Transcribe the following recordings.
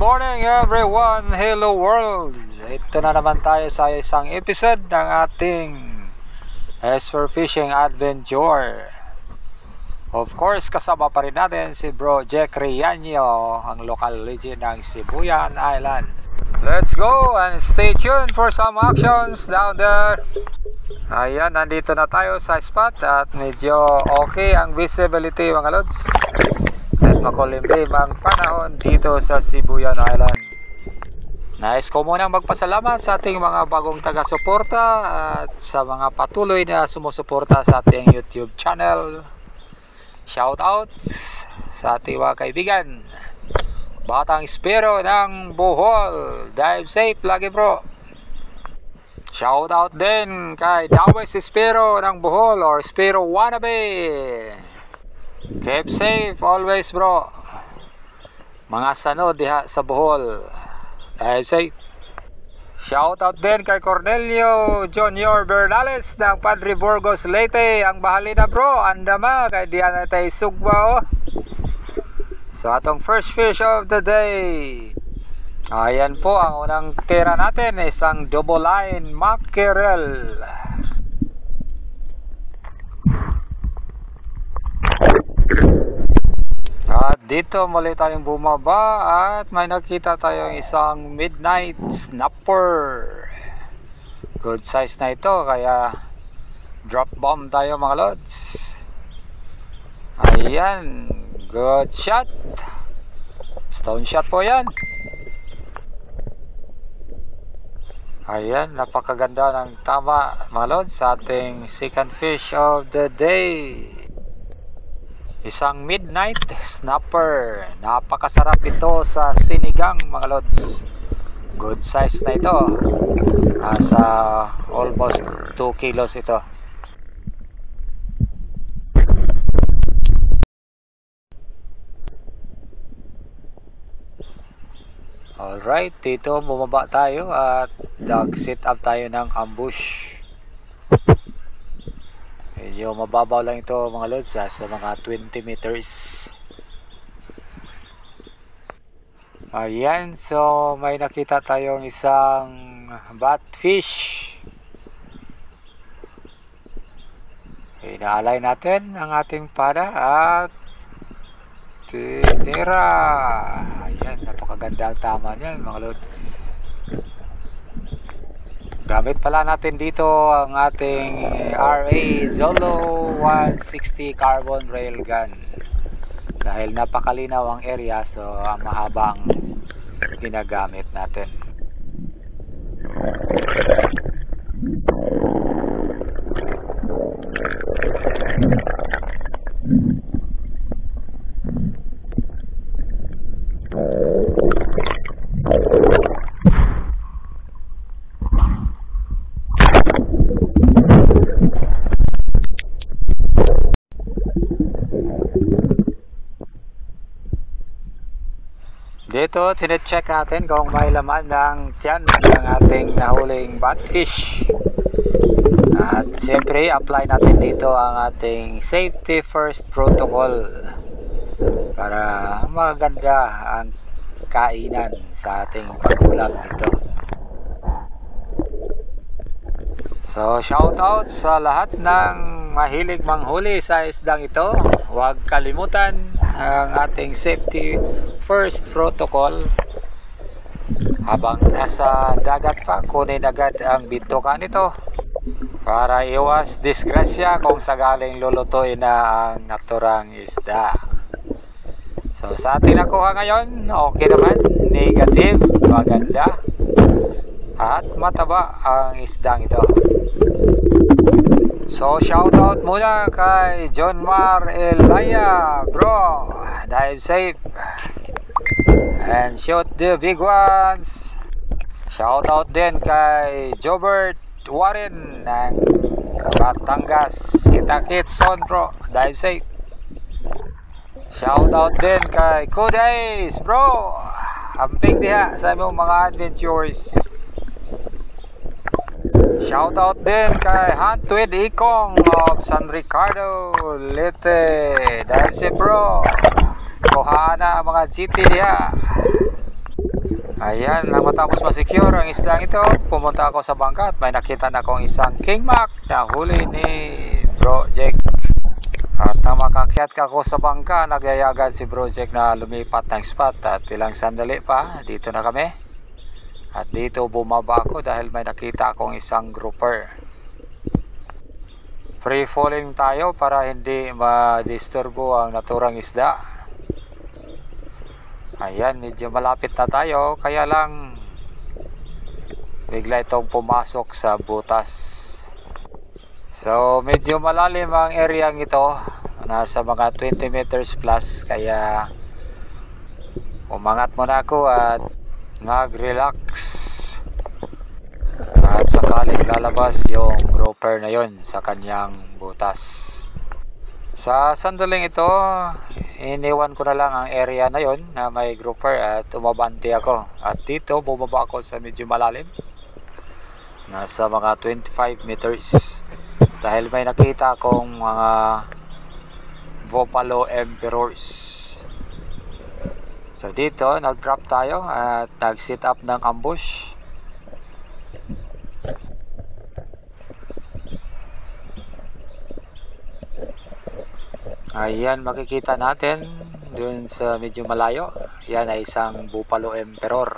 morning everyone! Hello world! Ito na naman tayo sa isang episode ng ating Esper Fishing Adventure. Of course, kasama pa rin natin si Bro Jack Rianyo, ang local legend ng Sibuyan Island. Let's go and stay tuned for some actions down there. Ayan, nandito na tayo sa spot at medyo okay ang visibility mga lods. At makulimlim ang panahon dito sa Sibuyan Island. Nais ko munang magpasalamat sa ating mga bagong taga-suporta at sa mga patuloy na sumusuporta sa ating YouTube channel. Shout out sa ating mga kaibigan. Batang Espero ng Bohol. Dive safe lagi bro. Shout out din kay Dawes Espero ng Bohol or Espero Wannabe. Keep safe always bro. Mga sanod diha sa Bohol. Dive safe. Shout out din kay Cornelio Junior Bernales ng Padre Burgos Leyte. Ang bahali na bro. Andama kay diyan tayo sugba oh. So atong first fish of the day. Ayan po ang unang tira natin. Isang double line mackerel. At dito muli tayong bumaba at may nakita tayong isang midnight snapper. Good size na ito kaya drop bomb tayo mga lods. Ayan, good shot. Stone shot po yan. Ayan, napakaganda ng tama mga lods sa ating second fish of the day. Isang midnight snapper. Napakasarap ito sa sinigang mga lods. Good size na ito. Nasa almost 2 kilos ito. Alright, dito bumaba tayo at nag-set up tayo ng ambush. Medyo mababaw lang ito mga lods, sa mga 20 meters. Ayan, so may nakita tayong isang batfish. Inaalay natin ang ating pada at tinira. Ayan, napakaganda ang tama niyan mga lods. Gamit pala natin dito ang ating RA Zolo 160 carbon railgun. Dahil napakalinaw ang area, so ang mahabang ginagamit natin. Dito, tine-check natin kung may laman ng tiyan ng ating nahuling batfish. At siyempre, apply natin dito ang ating safety first protocol para maganda ang kainan sa ating pag-ulam dito. So, shout out sa lahat ng mahilig manghuli sa isdang ito. Huwag kalimutan ang ating safety first protocol. Habang nasa dagat pa, kunin agad ang bintukan nito para iwas disgrasya kung sakaling lulutuin na ang naturang isda. So sa ating nakuha ngayon, okay naman, negative, maganda at mataba ang isdang ito. So shoutout muna kay John Mar Elaya, bro, dive safe and shoot the big ones. Shoutout din kay Jobert Warren ng Batangas, Kitakitson bro, dive safe. Shoutout din kay Kudays bro, hamping diha sa imong mga adventures. Shoutout din kay Huntwid Ikong of San Ricardo, Leyte. Dive safe bro. Kuhaan na ang mga GT diha. Ayan, nang matapos ma-secure ang isdang ito, pumunta ako sa bangka at may nakita na akong isang King Mac na huli ni Bro Jack. At nang makakyat ako sa bangka, nagyayagan si Bro Jack na lumipat ng spot at ilang sandali pa, dito na kami. At dito bumaba ako dahil may nakita akong isang grouper. Free falling tayo para hindi ma-disturbo ang naturang isda. Ayan, medyo malapit na tayo, kaya lang bigla itong pumasok sa butas. So medyo malalim ang area ito, nasa mga 20 meters plus, kaya umangat muna ako at nag-relax. At sakaling lalabas yung grouper na yon sa kanyang butas. Sa sandaling ito, iniwan ko na lang ang area na yon na may grouper at umabante ako. At dito bumaba ako sa medyo malalim, nasa mga 25 meters, dahil may nakita akong mga Buffalo Emperors. So dito nag-drop tayo at nag-set up ng ambush. Ayan, makikita natin dun sa medyo malayo, yan ay isang Buffalo Emperor.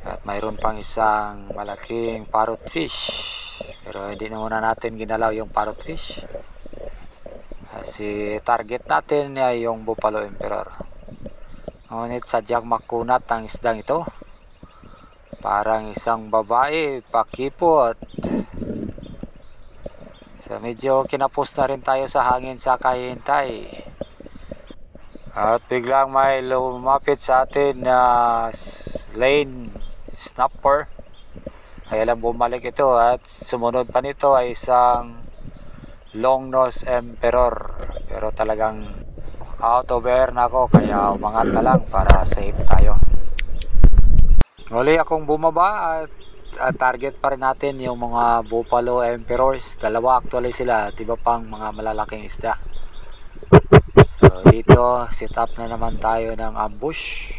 At mayroon pang isang malaking parrot fish, pero hindi na muna natin ginalaw yung parrot fish kasi target natin ay yung Buffalo Emperor. Ngunit sadyang makunat ang isdang ito, parang isang babae pakipot. So medyo kinapos na rin tayo sa hangin sa kahihintay. At biglang may lumapit sa atin na lane snapper. Kaya lang bumalik ito at sumunod pa nito ay isang long nose emperor. Pero talagang out of air na ako, kaya umangat na lang para safe tayo. Muli akong bumaba at target pa rin natin yung mga Buffalo Emperors. Dalawa actually sila at iba pang mga malalaking isda. So dito set up na naman tayo ng ambush.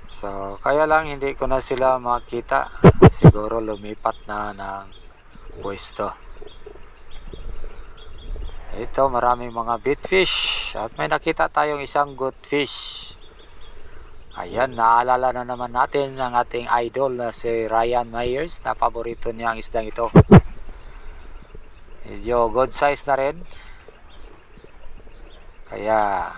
So kaya lang hindi ko na sila makita, siguro lumipat na ng pwesto. Ito maraming mga bitfish at may nakita tayong isang goldfish. Ayan, naalala na naman natin ang ating idol na si Ryan Myers, na paborito niya ang isdang ito. Medyo good size na rin. Kaya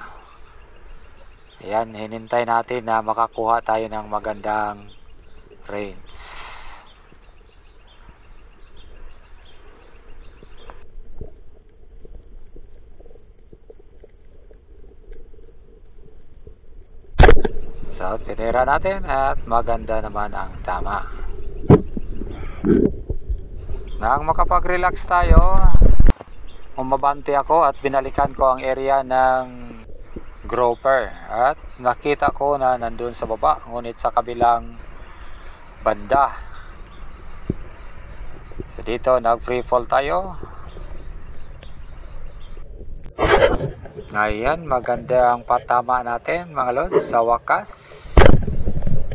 ayan, hinintay natin na makakuha tayo ng magandang range. So, tinira natin at maganda naman ang tama. Nang makapag-relax tayo, umabante ako at binalikan ko ang area ng grouper. At nakita ko na nandun sa baba, ngunit sa kabilang banda. So, dito nag-free fall tayo. Ngayon, maganda ang patama natin mga lods. Sa wakas,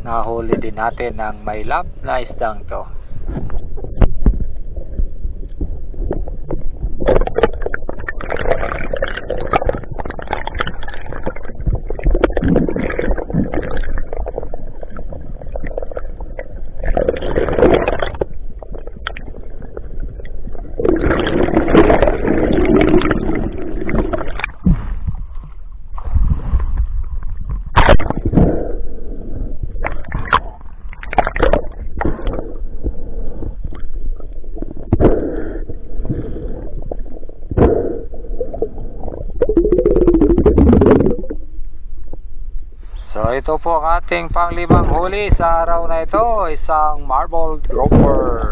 nahuli din natin ng may lap na isdang to. So ito po ang ating panglimang huli sa araw na ito, isang marbled grouper.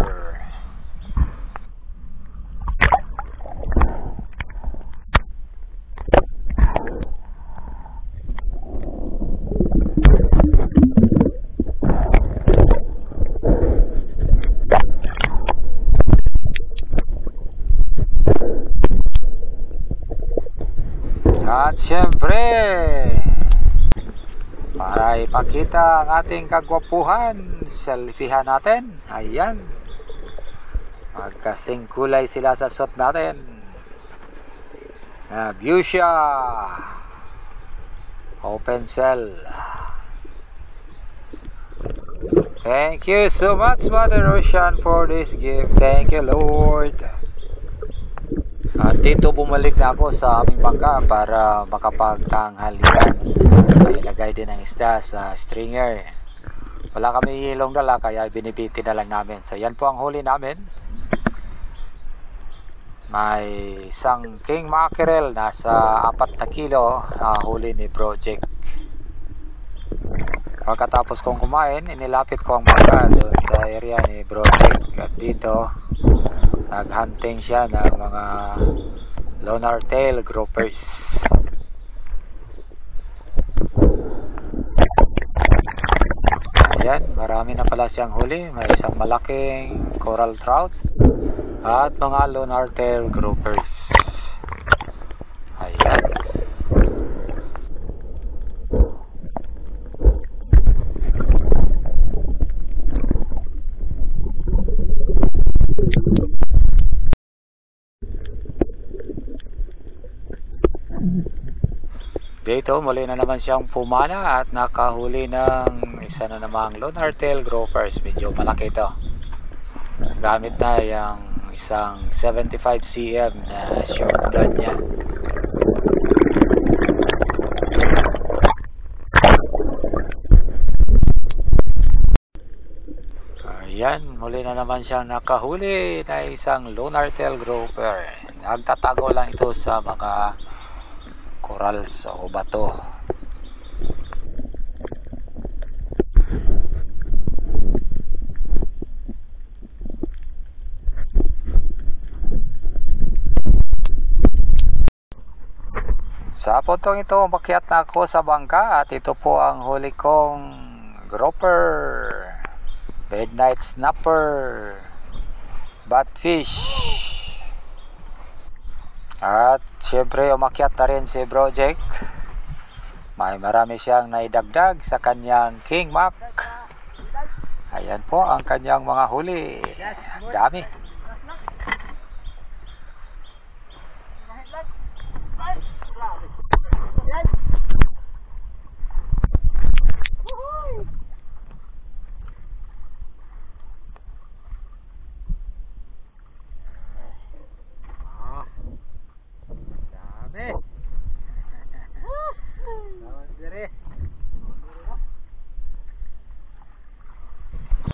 At syempre, para ipakita ang ating kagwapuhan. Selfiehan natin. Ayan, magkasing kulay sila sa suot natin. Fuchsia open cell. Thank you so much, Mother Ocean, for this gift. Thank you, Lord. At dito bumalik na ako sa aming bangka para makapagtanghalian. May lagay din ang isda sa stringer. Wala kami ilong dala kaya binibiti na lang namin. So yan po ang huli namin. May isang king mackerel nasa 4 na kilo huli ni Bro Jake. Pagkatapos kong kumain, inilapit ko ang bangka doon sa area ni Bro Jake. At dito naghunting siya ng mga lonar tail groupers. Ayan, marami na pala siyang huli. May isang malaking coral trout at mga lonar tail groupers. Ayan. Dito muli na naman siyang pumana at nakahuli ng isa na namang lonar tail groupers. Medyo malaki ito. Gamit na yung isang 75 cm na short gun niya. Ayan, muli na naman siyang nakahuli na isang lonar tail grouper. Nagtatago lang ito sa mga corals o bato. Sa puntong ito, umakyat na ako sa bangka at ito po ang huli kong grouper, midnight snapper, batfish. At syempre umakyat na rin si Bro Jake. May marami siyang naidagdag sa kanyang King Mac. Ayan po ang kanyang mga huli. Ang dami.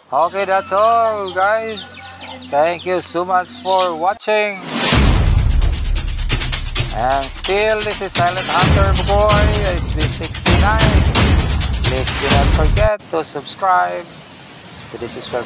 Okay, that's all guys. Thank you so much for watching. And still, this is Silent Hunter Boy, SB69. Please do not forget to subscribe to This Is Where